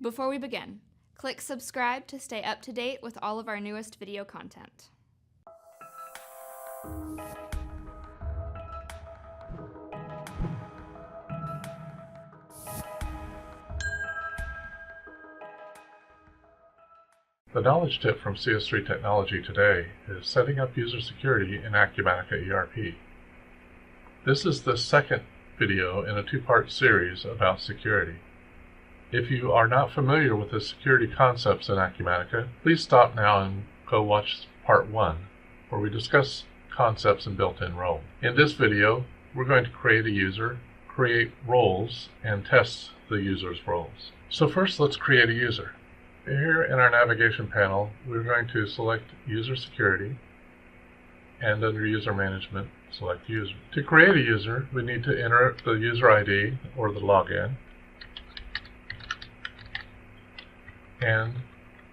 Before we begin, click subscribe to stay up to date with all of our newest video content. The knowledge tip from CS3 Technology today is setting up user security in Acumatica ERP. This is the second video in a two-part series about security. If you are not familiar with the security concepts in Acumatica, please stop now and go watch part 1, where we discuss concepts and built-in roles. In this video, we're going to create a user, create roles, and test the user's roles. So first, let's create a user. Here in our navigation panel, we're going to select User Security, and under User Management, select User. To create a user, we need to enter the user ID or the login and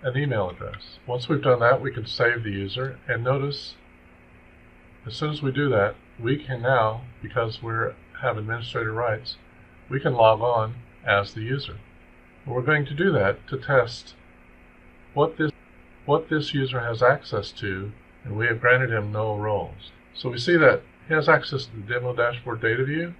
an email address. Once we've done that, we can save the user, and notice as soon as we do that, we can now, because we have administrator rights, we can log on as the user. And we're going to do that to test what this user has access to, and we have granted him no roles. So we see that he has access to the demo dashboard data view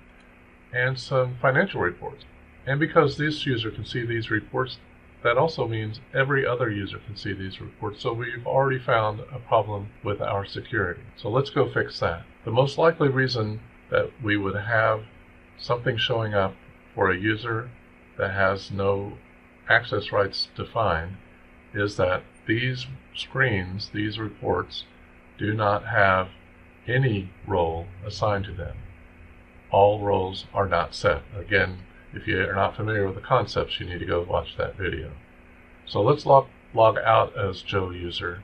and some financial reports. And because this user can see these reports, that also means every other user can see these reports. So we've already found a problem with our security. So let's go fix that. The most likely reason that we would have something showing up for a user that has no access rights defined is that these screens, these reports, do not have any role assigned to them. All roles are not set. Again, if you are not familiar with the concepts, you need to go watch that video. So let's log out as Joe user,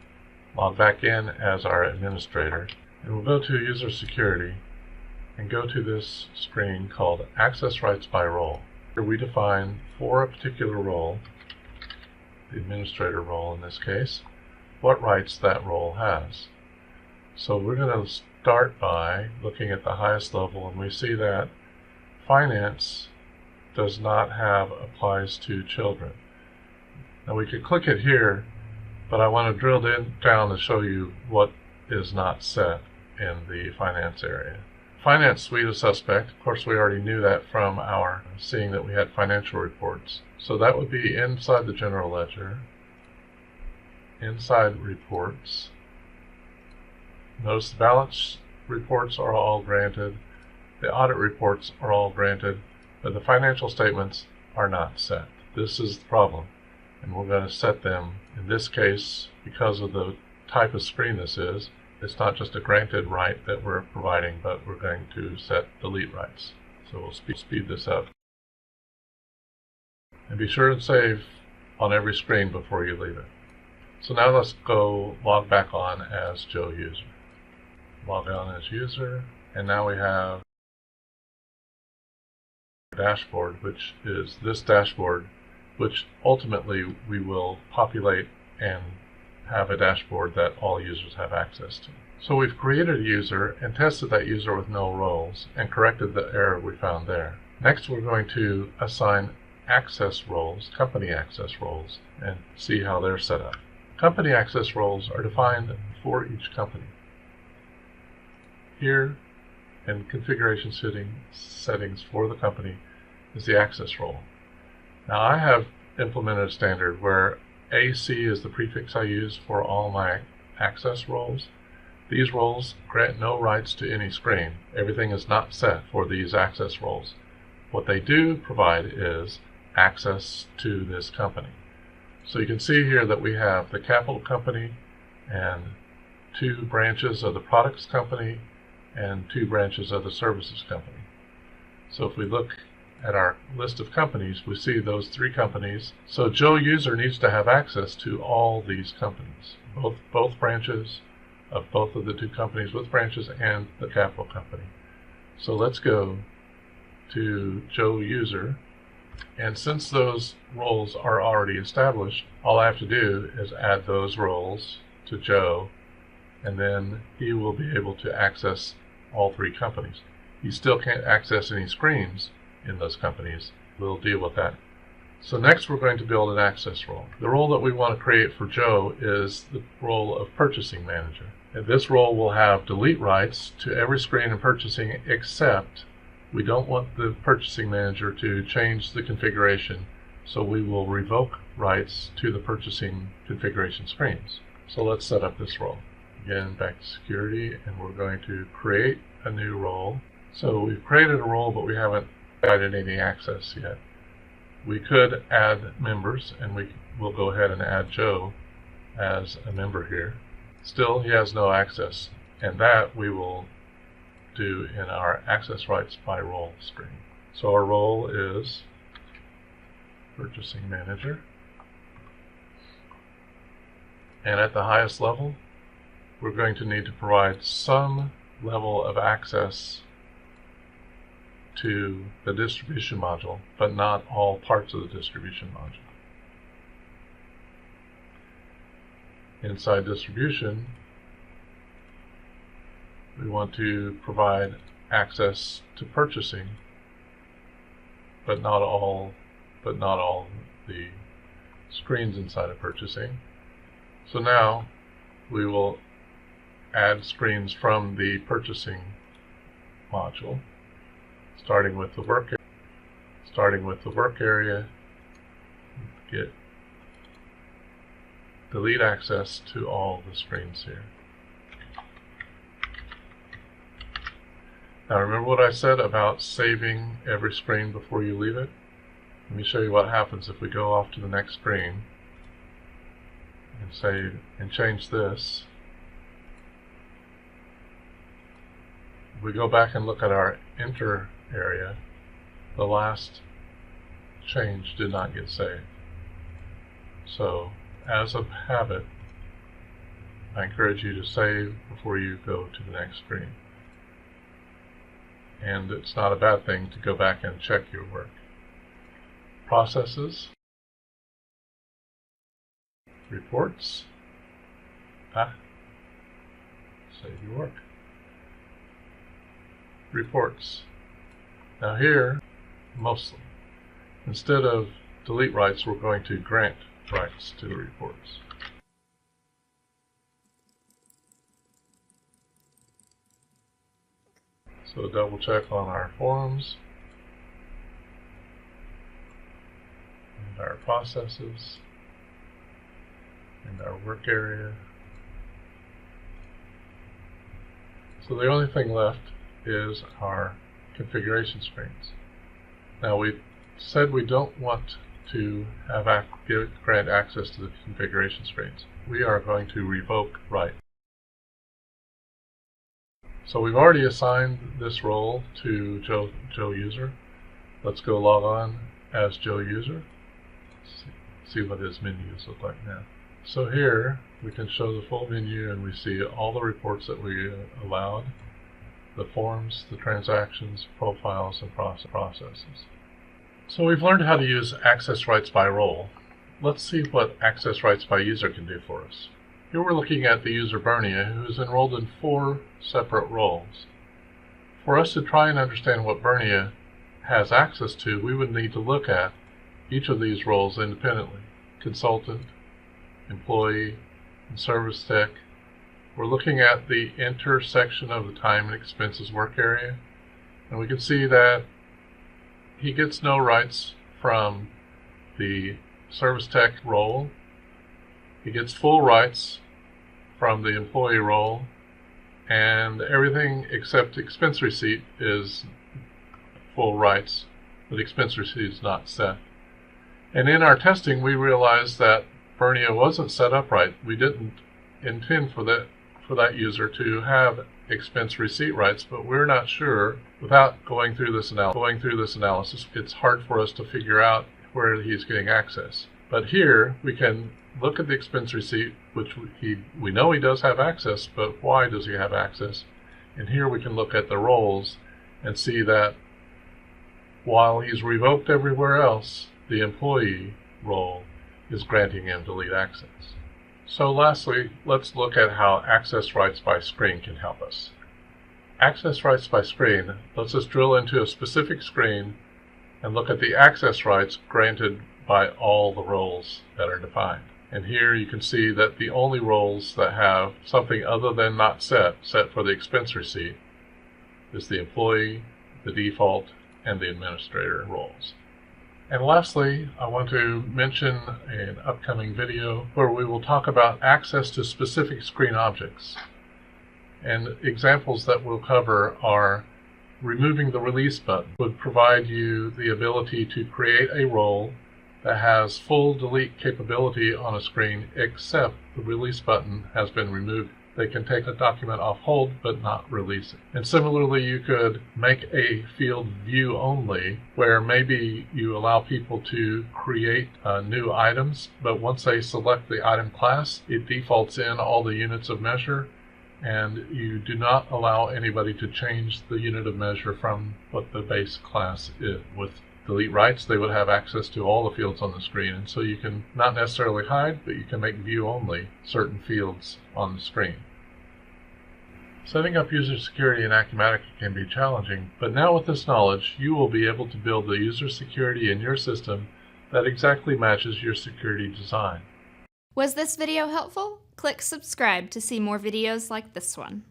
log back in as our administrator, and we'll go to User Security and go to this screen called Access Rights by Role. Here we define for a particular role, the administrator role in this case, what rights that role has. So we're going to start by looking at the highest level, and we see that finance does not have applies to children. Now we could click it here, but I want to drill down to show you what is not set in the finance area. Finance suite is suspect. Of course, we already knew that from our seeing that we had financial reports. So that would be inside the general ledger, inside reports. Notice the balance reports are all granted, the audit reports are all granted, but the financial statements are not set. This is the problem, and we're going to set them. In this case, because of the type of screen this is, it's not just a granted right that we're providing, but we're going to set delete rights. So we'll speed this up. And be sure to save on every screen before you leave it. So now let's go log back on as Joe user. Log on as user, and now we have dashboard, which is this dashboard, which ultimately we will populate and have a dashboard that all users have access to. So we've created a user and tested that user with no roles and corrected the error we found there. Next, we're going to assign access roles, company access roles, and see how they're set up. Company access roles are defined for each company. Here in configuration settings for the company is the access role. Now I have implemented a standard where AC is the prefix I use for all my access roles. These roles grant no rights to any screen. Everything is not set for these access roles. What they do provide is access to this company. So you can see here that we have the capital company and 2 branches of the products company and 2 branches of the services company. So if we look at our list of companies, we see those 3 companies. So Joe user needs to have access to all these companies, both branches of both of the 2 companies with branches and the capital company. So let's go to Joe user, and since those roles are already established, all I have to do is add those roles to Joe, and then he will be able to access all 3 companies. He still can't access any screens in those companies. We'll deal with that So next we're going to build an access role. The role that we want to create for Joe is the role of purchasing manager. And this role will have delete rights to every screen in purchasing, except we don't want the purchasing manager to change the configuration, so we will revoke rights to the purchasing configuration screens. So let's set up this role. Again, back to security, and we're going to create a new role. So we've created a role, but we haven't added any access yet. We could add members, and we'll go ahead and add Joe as a member here. Still, he has no access, and that we will do in our access rights by role screen. So our role is purchasing manager, and at the highest level we're going to need to provide some level of access to the distribution module, but not all parts of the distribution module. Inside distribution, we want to provide access to purchasing, but not all the screens inside of purchasing. So now we will add screens from the purchasing module, starting with the work area, get delete access to all the screens here. Now remember what I said about saving every screen before you leave it? Let me show you what happens if we go off to the next screen and save and change this. If we go back and look at our enter area, the last change did not get saved. So as a habit, I encourage you to save before you go to the next screen. And it's not a bad thing to go back and check your work. Processes, reports, save your work. Reports. Now here, mostly, instead of delete rights, we're going to grant rights to the reports. So double check on our forms and our processes and our work area. So the only thing left is our configuration screens. Now we said we don't want to have grant access to the configuration screens. We are going to revoke right. So we've already assigned this role to Joe user. Let's go log on as Joe user. See what his menus look like now. So here we can show the full menu, and we see all the reports that we allowed, the forms, the transactions, profiles, and processes. So we've learned how to use access rights by role. Let's see what access rights by user can do for us. Here we're looking at the user Bernia, who is enrolled in 4 separate roles. For us to try and understand what Bernia has access to, we would need to look at each of these roles independently. Consultant, employee, and service tech. We're looking at the intersection of the time and expenses work area, and we can see that he gets no rights from the service tech role. He gets full rights from the employee role, and everything except expense receipt is full rights, but expense receipt is not set. And in our testing, we realized that Bernia wasn't set up right. We didn't intend for that user to have expense receipt rights, but we're not sure. Without going through this analysis, it's hard for us to figure out where he's getting access. But here we can look at the expense receipt, which we know he does have access, but why does he have access? And here we can look at the roles and see that while he's revoked everywhere else, the employee role is granting him delete access. So lastly, let's look at how access rights by screen can help us. Access rights by screen lets us drill into a specific screen and look at the access rights granted by all the roles that are defined. And here you can see that the only roles that have something other than not set for the expense receipt, is the employee, the default, and the administrator roles. And lastly, I want to mention an upcoming video where we will talk about access to specific screen objects. And examples that we'll cover are removing the release button would provide you the ability to create a role that has full delete capability on a screen except the release button has been removed. They can take a document off hold but not release it. And similarly, you could make a field view only where maybe you allow people to create new items, but once they select the item class, it defaults in all the units of measure, and you do not allow anybody to change the unit of measure from what the base class is. With delete rights, they would have access to all the fields on the screen, and so you can not necessarily hide, but you can make view only certain fields on the screen. Setting up user security in Acumatica can be challenging, but now with this knowledge, you will be able to build the user security in your system that exactly matches your security design. Was this video helpful? Click subscribe to see more videos like this one.